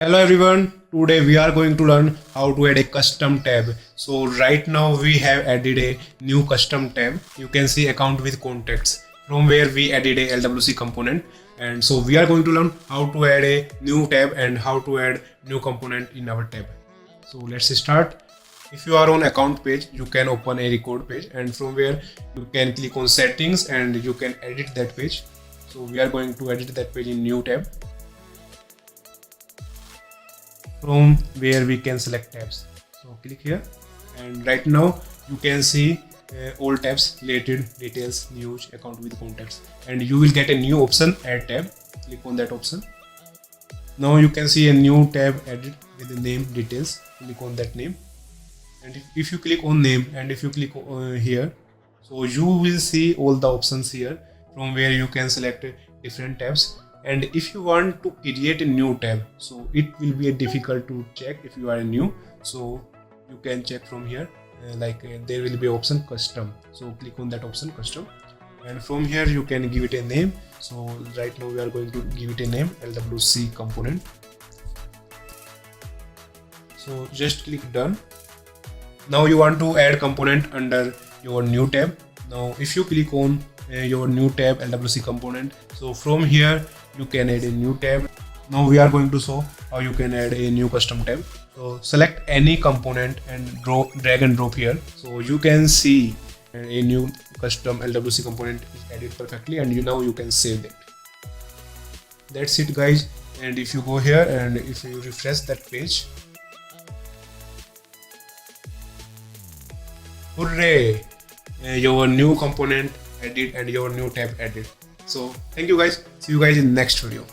Hello everyone, today we are going to learn how to add a custom tab. So right now we have added a new custom tab. You can see account with contacts from where we added a LWC component. And so we are going to learn how to add a new tab and how to add new component in our tab. So let's start. If you are on account page, you can open a record page and from where you can click on settings and you can edit that page. So we are going to edit that page in new tab, from where we can select tabs. So click here and right now you can see all tabs: related, details, news, account with contacts, and you will get a new option, add tab. Click on that option. Now you can see a new tab added with the name details. Click on that name, and if you click on name and if you click here, so you will see all the options here from where you can select different tabs. And if you want to create a new tab, so it will be difficult to check if you are new, so you can check from here, there will be option custom. So click on that option custom, and from here you can give it a name. So right now we are going to give it a name, LWC component. So just click done. Now you want to add component under your new tab. Now if you click on your new tab, LWC component, so from here you can add a new tab. Now we are going to show how you can add a new custom tab. So select any component and drag and drop here. So you can see a new custom LWC component is added perfectly, and now you can save it. That's it guys. And if you go here and if you refresh that page, hooray! Your new component added and your new tab added. So thank you guys. See you guys in next video.